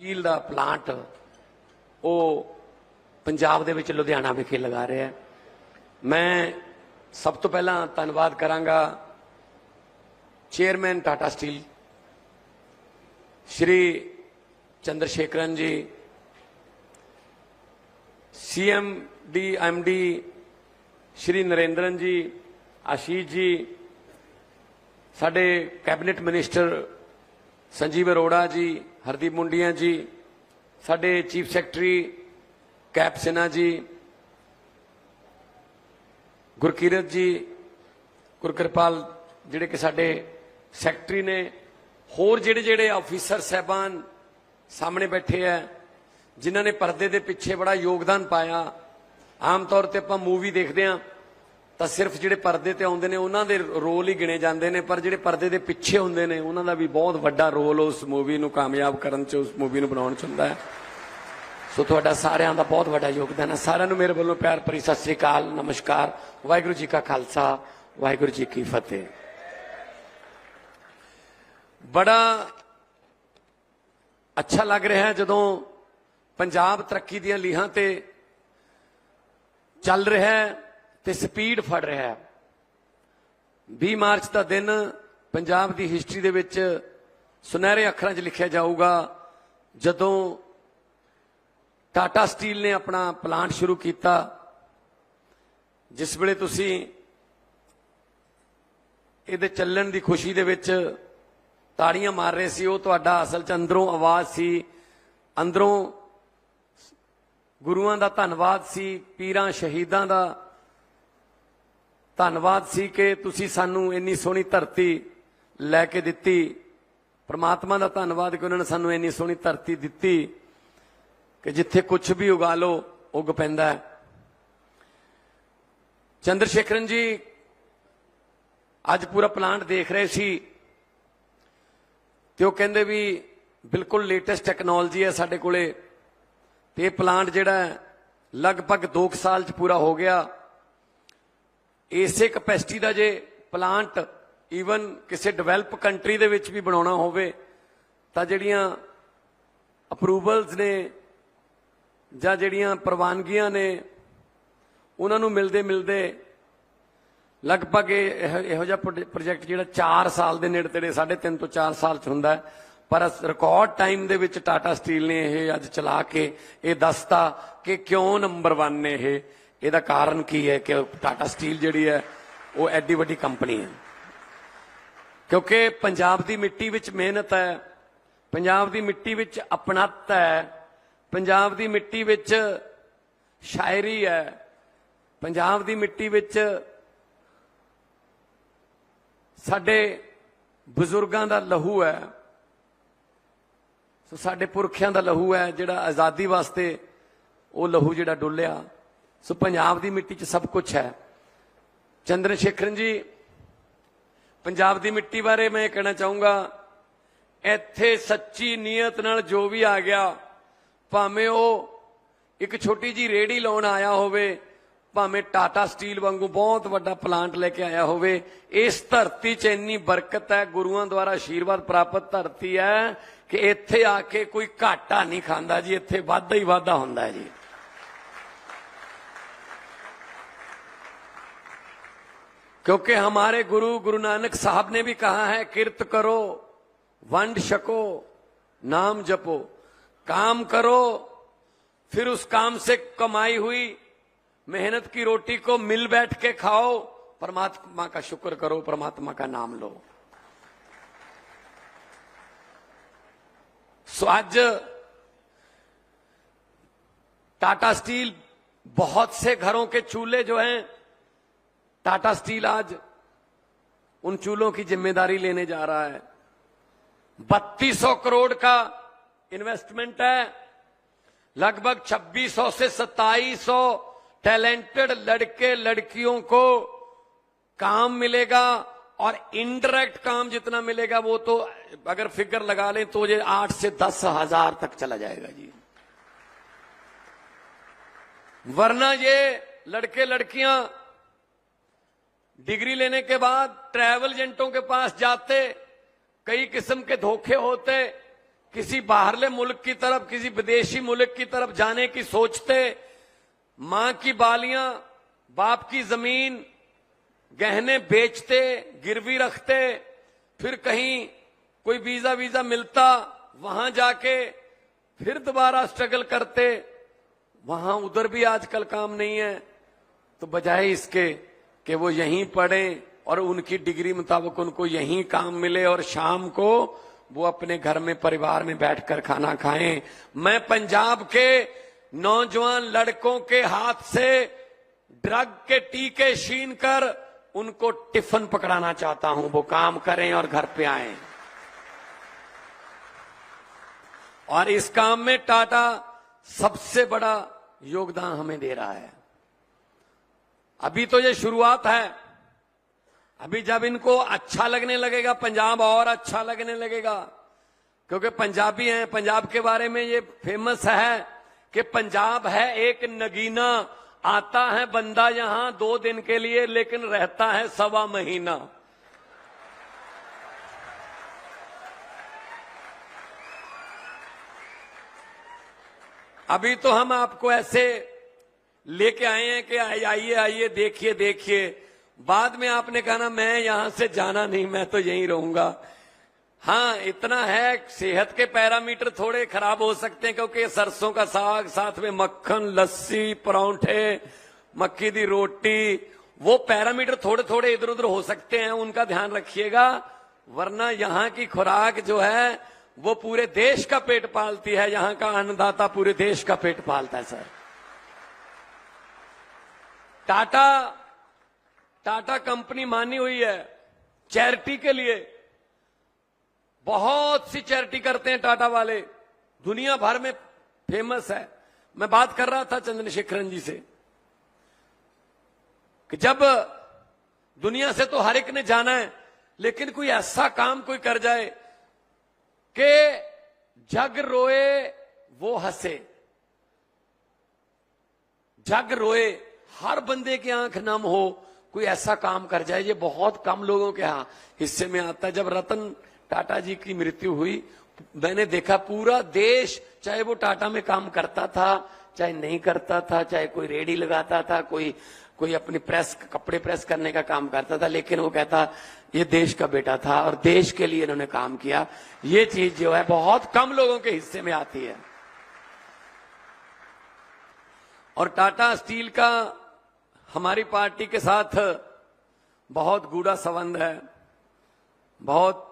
Steel का plant वो पंजाब दे विच लुधियाना विखे लगा रहा है। मैं सब तो पहला धन्यवाद करांगा चेयरमैन टाटा स्टील श्री चंद्रशेखरन जी, CMD MD श्री नरेंद्रन जी, आशीष जी, साडे कैबिनेट मिनिस्टर संजीव अरोड़ा जी, हरदीप मुंडिया जी, साडे chief secretary cap Sinha ji, Gurkirat जी, गुरकिरपाल जिहड़े कि साडे सैकटरी ने, होर जिहड़े जिहड़े ऑफिसर साहबान सामने बैठे है जिन्हां ने परदे दे पिछे बड़ा योगदान पाया। आम तौर पर आपां मूवी देखते हैं तो सिर्फ जिहड़े परदे ते आउंदे ने उन्हां दे रोल ही गिने जांदे ने, पर जिहड़े परदे दे पिछे हुंदे ने उन्हां दा भी बहुत वड्डा रोल उस मूवी नूं कामयाब करन च, उस मूवी नूं बनाउण च हुंदा है। सो तुहाडा सारिआं दा बहुत वड्डा योगदान है। सारिआं नूं मेरे वल्लों प्यार भरी सत श्री अकाल, नमस्कार, वाहिगुरू जी का खालसा, वाहिगुरू जी की फतेह। बड़ा अच्छा लग रहा है जदों पंजाब तरक्की दीआं लीहां ते चल रहा है ते स्पीड फड़ रहा है। 20 मार्च का दिन पंजाब की हिस्टरी दे विच सुनहरे अखरां 'च लिखिया जाऊगा जदों टाटा स्टील ने अपना प्लांट शुरू किया। जिस वेले तुसीं इहदे चलण की खुशी दे विच ताड़ियां मार रहे सी, वो तुहाडा असल च अंदरों आवाज़ सी, अंदरों गुरुआं दा धन्नवाद सी, पीरां शहीदां दा धन्नवाद सी कि तुसी सानू इन्नी सोहनी धरती लैके दिती। परमात्मा का धन्नवाद कि उन्होंने सानू इन्नी सोहनी धरती दिती कि जिथे कुछ भी उगा लो उग पैंदा है। चंद्रशेखरन जी अज पूरा प्लांट देख रहे सी तो कहते भी बिल्कुल लेटेस्ट टैक्नोलॉजी है साडे कोले। ते प्लांट जिहड़ा लगभग 2 साल च पूरा हो गया। इसे कैपेसिटी का जे प्लांट ईवन किसी डिवेलप कंट्री दे विच भी बनाउणा होवे तां जिहड़ियां अप्रूवल्स ने जां जिहड़ियां प्रवानगियां ने उन्हां नूं मिलदे मिलदे लगभग इहो जिहा प्रोजेक्ट जिहड़ा 4 साल दे नेड़े तेड़े 3.5 ਤੋਂ 4 साल च हुंदा है। पर रिकॉर्ड टाइम दे विच टाटा स्टील ने यह अज चला के ये दसता कि क्यों नंबर 1 ने ਇਹਦਾ कारण की है कि टाटा स्टील जिहड़ी है वो एडी वड्डी कंपनी है क्योंकि पंजाब की मिट्टी विच मेहनत है, पंजाब की मिट्टी विच अपनत्त है, पंजाब की मिट्टी विच शायरी है, पंजाब की मिट्टी विच साडे बजुर्गां दा लहू है, सो साडे पुरखियां दा लहू है जिहड़ा आज़ादी वास्ते वो लहू जिहड़ा डुलिया। सो पंजाब की मिट्टी च सब कुछ है। चंद्रशेखरन जी पंजाब की मिट्टी बारे मैं कहना चाहूँगा, इत्थे सच्ची नीयत नाल जो भी आ गया, भावें वो एक छोटी जी रेहड़ी लाउण आया होवे, भावें टाटा स्टील वांगू बहुत वड्डा प्लांट लेके आया होवे, इस धरती च इन्नी बरकत है, गुरुआं द्वारा आशीर्वाद प्राप्त धरती है कि इत्थे आके कोई घाटा नहीं खांदा जी, इत्थे वाधा ही वाधा हुंदा है जी। क्योंकि हमारे गुरु नानक साहब ने भी कहा है, किरत करो वंड छको नाम जपो, काम करो फिर उस काम से कमाई हुई मेहनत की रोटी को मिल बैठ के खाओ, परमात्मा का शुक्र करो, परमात्मा का नाम लो। सो आज टाटा स्टील बहुत से घरों के चूल्हे जो हैं, टाटा स्टील आज उन चूल्हों की जिम्मेदारी लेने जा रहा है। 3200 करोड़ का इन्वेस्टमेंट है, लगभग 2600 से 2700 टैलेंटेड लड़के लड़कियों को काम मिलेगा और इनडायरेक्ट काम जितना मिलेगा वो तो अगर फिगर लगा लें तो ये 8 से 10 हजार तक चला जाएगा जी। वरना ये लड़के लड़कियां डिग्री लेने के बाद ट्रैवल एजेंटों के पास जाते, कई किस्म के धोखे होते, किसी बाहरले मुल्क की तरफ, किसी विदेशी मुल्क की तरफ जाने की सोचते, मां की बालियां, बाप की जमीन, गहने बेचते, गिरवी रखते, फिर कहीं कोई वीजा वीजा मिलता, वहां जाके फिर दोबारा स्ट्रगल करते, वहां उधर भी आजकल काम नहीं है। तो बजाय इसके कि वो यहीं पढ़ें और उनकी डिग्री मुताबिक उनको यहीं काम मिले और शाम को वो अपने घर में परिवार में बैठकर खाना खाएं, मैं पंजाब के नौजवान लड़कों के हाथ से ड्रग के टीके छीन कर उनको टिफिन पकड़ाना चाहता हूं। वो काम करें और घर पे आएं। और इस काम में टाटा सबसे बड़ा योगदान हमें दे रहा है। अभी तो ये शुरुआत है। अभी जब इनको अच्छा लगने लगेगा पंजाब, और अच्छा लगने लगेगा, क्योंकि पंजाबी हैं। पंजाब के बारे में ये फेमस है कि पंजाब है एक नगीना, आता है बंदा यहां 2 दिन के लिए लेकिन रहता है 1.25 महीना। अभी तो हम आपको ऐसे लेके आए हैं कि आइए आइए देखिए देखिए, बाद में आपने कहा ना मैं यहां से जाना नहीं, मैं तो यहीं रहूंगा। हाँ, इतना है, सेहत के पैरामीटर थोड़े खराब हो सकते हैं क्योंकि सरसों का साग, साथ में मक्खन, लस्सी, परांठे, मक्की दी रोटी, वो पैरामीटर थोड़े थोड़े इधर उधर हो सकते हैं, उनका ध्यान रखिएगा। वरना यहाँ की खुराक जो है वो पूरे देश का पेट पालती है। यहाँ का अन्नदाता पूरे देश का पेट पालता है सर। टाटा कंपनी मानी हुई है चैरिटी के लिए। बहुत सी चैरिटी करते हैं टाटा वाले, दुनिया भर में फेमस है। मैं बात कर रहा था चंद्रशेखरन जी से कि जब दुनिया से तो हर एक ने जाना है, लेकिन कोई ऐसा काम कोई कर जाए कि जग रोए वो हंसे, जग रोए, हर बंदे की आंख नम हो, कोई ऐसा काम कर जाए, ये बहुत कम लोगों के यहां हिस्से में आता है। जब रतन टाटा जी की मृत्यु हुई, मैंने देखा पूरा देश, चाहे वो टाटा में काम करता था चाहे नहीं करता था, चाहे कोई रेडी लगाता था, कोई अपनी प्रेस, कपड़े प्रेस करने का काम करता था, लेकिन वो कहता ये देश का बेटा था और देश के लिए इन्होंने काम किया। ये चीज जो है बहुत कम लोगों के हिस्से में आती है। और टाटा स्टील का हमारी पार्टी के साथ बहुत गूढ़ा संबंध है, बहुत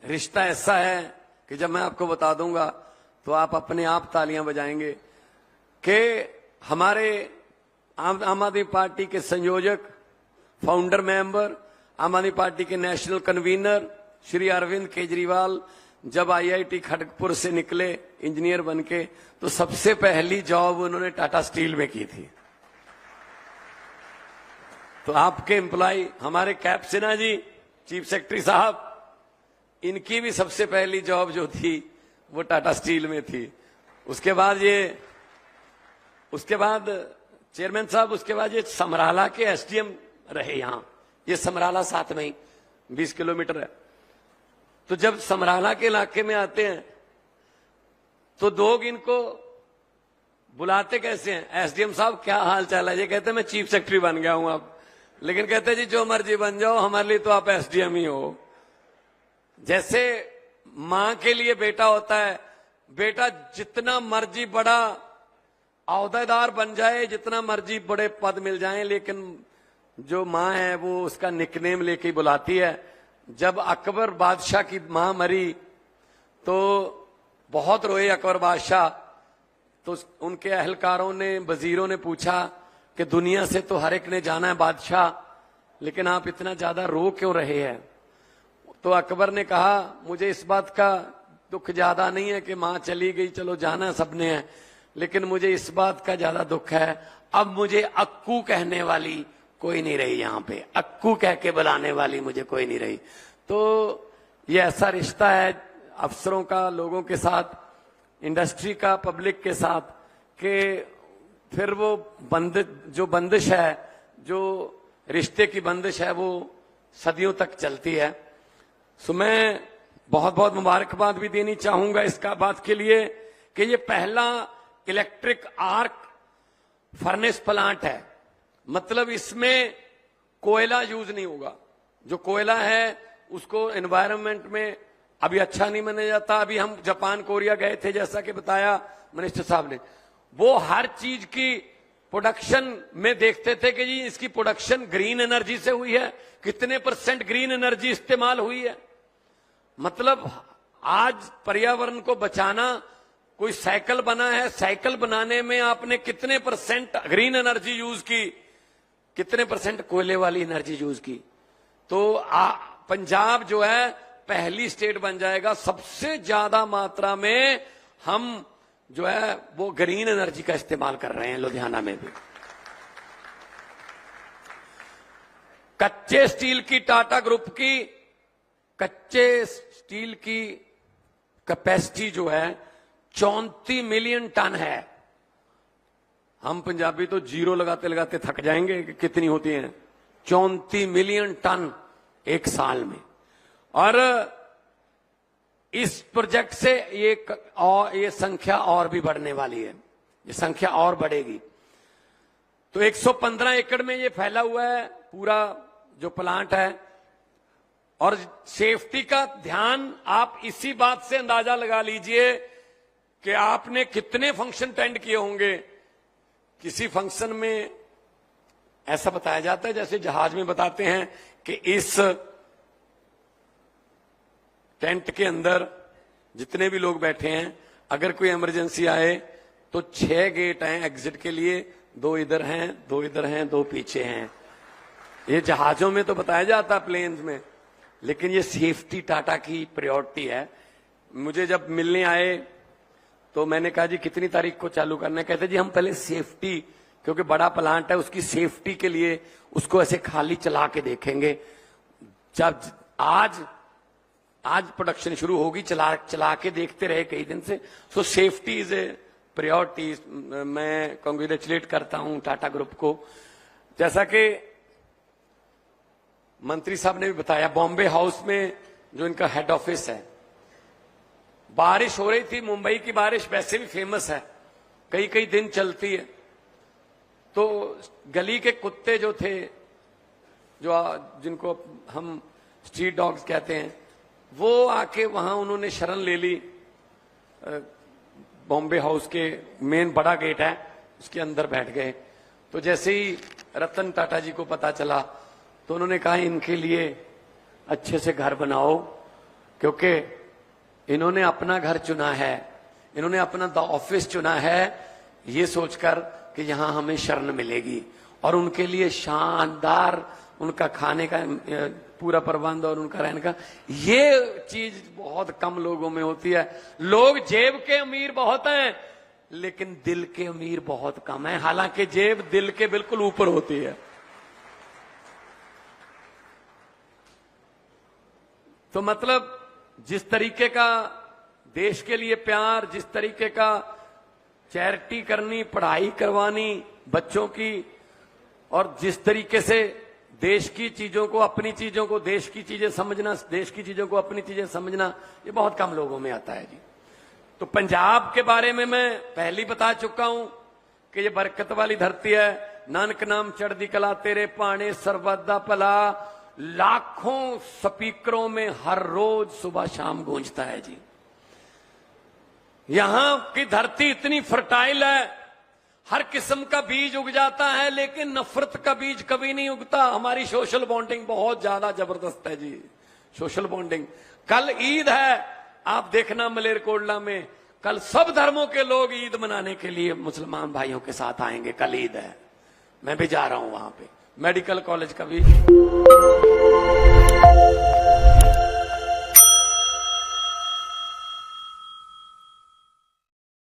रिश्ता ऐसा है कि जब मैं आपको बता दूंगा तो आप अपने आप तालियां बजाएंगे कि हमारे आम आदमी पार्टी के संयोजक, फाउंडर मेंबर, आम आदमी पार्टी के नेशनल कन्वीनर श्री अरविंद केजरीवाल जब आईआईटी खड़गपुर से निकले इंजीनियर बनके, तो सबसे पहली जॉब उन्होंने टाटा स्टील में की थी। तो आपके एम्प्लॉय हमारे cap Sinha ji, chief secretary साहब, इनकी भी सबसे पहली जॉब जो थी वो टाटा स्टील में थी। उसके बाद चेयरमैन साहब, उसके बाद ये समराला के एसडीएम रहे। यहां ये समराला साथ में ही 20 किलोमीटर है। तो जब समराला के इलाके में आते हैं तो लोग इनको बुलाते कैसे हैं, एसडीएम साहब क्या हाल चाल है? ये कहते हैं मैं चीफ सेक्रेटरी बन गया हूं अब, लेकिन कहते हैं जी जो मर्जी बन जाओ, हमारे लिए तो आप एसडीएम ही हो। जैसे मां के लिए बेटा होता है, बेटा जितना मर्जी बड़ा औहदेदार बन जाए, जितना मर्जी बड़े पद मिल जाएं, लेकिन जो मां है वो उसका निकनेम लेके बुलाती है। जब अकबर बादशाह की मां मरी तो बहुत रोए अकबर बादशाह। तो उनके अहलकारों ने, वजीरों ने पूछा कि दुनिया से तो हर एक ने जाना है बादशाह, लेकिन आप इतना ज्यादा रो क्यों रहे हैं? तो अकबर ने कहा मुझे इस बात का दुख ज्यादा नहीं है कि मां चली गई, चलो जाना सबने है, लेकिन मुझे इस बात का ज्यादा दुख है अब मुझे अक्कू कहने वाली कोई नहीं रही, यहां पे अक्कू कह के बुलाने वाली मुझे कोई नहीं रही। तो ये ऐसा रिश्ता है अफसरों का लोगों के साथ, इंडस्ट्री का पब्लिक के साथ, कि फिर वो बंदिश है, जो रिश्ते की बंदिश है वो सदियों तक चलती है। सो मैं बहुत बहुत मुबारकबाद भी देनी चाहूंगा इसका बात के लिए कि ये पहला इलेक्ट्रिक आर्क फर्नेस प्लांट है। मतलब इसमें कोयला यूज नहीं होगा। जो कोयला है उसको एनवायरनमेंट में अभी अच्छा नहीं माना जाता। अभी हम जापान कोरिया गए थे, जैसा कि बताया मिनिस्टर साहब ने, वो हर चीज की प्रोडक्शन में देखते थे कि जी इसकी प्रोडक्शन ग्रीन एनर्जी से हुई है, कितने % ग्रीन एनर्जी इस्तेमाल हुई है। मतलब आज पर्यावरण को बचाना, कोई साइकिल बना है, साइकिल बनाने में आपने कितने % ग्रीन एनर्जी यूज की, कितने % कोयले वाली एनर्जी यूज की। तो पंजाब जो है पहली स्टेट बन जाएगा सबसे ज्यादा मात्रा में हम जो है वो ग्रीन एनर्जी का इस्तेमाल कर रहे हैं लुधियाना में भी। कच्चे स्टील की टाटा ग्रुप की कच्चे स्टील की कैपेसिटी जो है 34 मिलियन टन है। हम पंजाबी तो जीरो लगाते लगाते थक जाएंगे कि कितनी होती है। 34 मिलियन टन एक साल में। और इस प्रोजेक्ट से ये संख्या और भी बढ़ने वाली है, ये संख्या और बढ़ेगी। तो 115 एकड़ में ये फैला हुआ है पूरा जो प्लांट है। और सेफ्टी का ध्यान आप इसी बात से अंदाजा लगा लीजिए कि आपने कितने फंक्शन अटेंड किए होंगे। किसी फंक्शन में ऐसा बताया जाता है जैसे जहाज में बताते हैं कि इस टेंट के अंदर जितने भी लोग बैठे हैं, अगर कोई इमरजेंसी आए तो 6 गेट हैं एग्जिट के लिए, 2 इधर हैं, 2 इधर हैं, 2 पीछे हैं। ये जहाजों में तो बताया जाता है, प्लेन्स में, लेकिन ये सेफ्टी टाटा की प्रायोरिटी है। मुझे जब मिलने आए तो मैंने कहा जी कितनी तारीख को चालू करना है। कहते जी हम पहले सेफ्टी, क्योंकि बड़ा प्लांट है, उसकी सेफ्टी के लिए उसको ऐसे खाली चला के देखेंगे। जब आज प्रोडक्शन शुरू होगी, चला के देखते रहे कई दिन से। सो सेफ्टी इज ए प्रायोरिटी। मैं कांग्रेचुलेट करता हूं टाटा ग्रुप को। जैसा कि मंत्री साहब ने भी बताया, बॉम्बे हाउस में जो इनका हेड ऑफिस है, बारिश हो रही थी। मुंबई की बारिश वैसे भी फेमस है, कई कई दिन चलती है। तो गली के कुत्ते जो थे, जो जिनको हम स्ट्रीट डॉग्स कहते हैं, वो आके वहां उन्होंने शरण ले ली। बॉम्बे हाउस के मेन बड़ा गेट है, उसके अंदर बैठ गए। तो जैसे ही रतन टाटा जी को पता चला तो उन्होंने कहा इनके लिए अच्छे से घर बनाओ, क्योंकि इन्होंने अपना घर चुना है, इन्होंने अपना ऑफिस चुना है ये सोचकर कि यहां हमें शरण मिलेगी। और उनके लिए शानदार उनका खाने का पूरा प्रबंध और उनका रहने का। ये चीज बहुत कम लोगों में होती है। लोग जेब के अमीर बहुत हैं, लेकिन दिल के अमीर बहुत कम है। हालांकि जेब दिल के बिल्कुल ऊपर होती है। तो मतलब जिस तरीके का देश के लिए प्यार, जिस तरीके का चैरिटी करनी, पढ़ाई करवानी बच्चों की, और जिस तरीके से देश की चीजों को, अपनी चीजों को देश की चीजें समझना, देश की चीजों को अपनी चीजें समझना, ये बहुत कम लोगों में आता है जी। तो पंजाब के बारे में मैं पहले ही बता चुका हूं कि ये बरकत वाली धरती है। नानक नाम चढ़दी कला तेरे पाने सर्वदा दा भला, लाखों स्पीकरों में हर रोज सुबह शाम गूंजता है जी। यहां की धरती इतनी फर्टाइल है, हर किस्म का बीज उग जाता है, लेकिन नफरत का बीज कभी नहीं उगता। हमारी सोशल बॉन्डिंग बहुत ज्यादा जबरदस्त है जी, सोशल बॉन्डिंग। कल ईद है, आप देखना मलेरकोटला में कल सब धर्मों के लोग ईद मनाने के लिए मुसलमान भाइयों के साथ आएंगे। कल ईद है, मैं भी जा रहा हूं वहां पे, मेडिकल कॉलेज का भी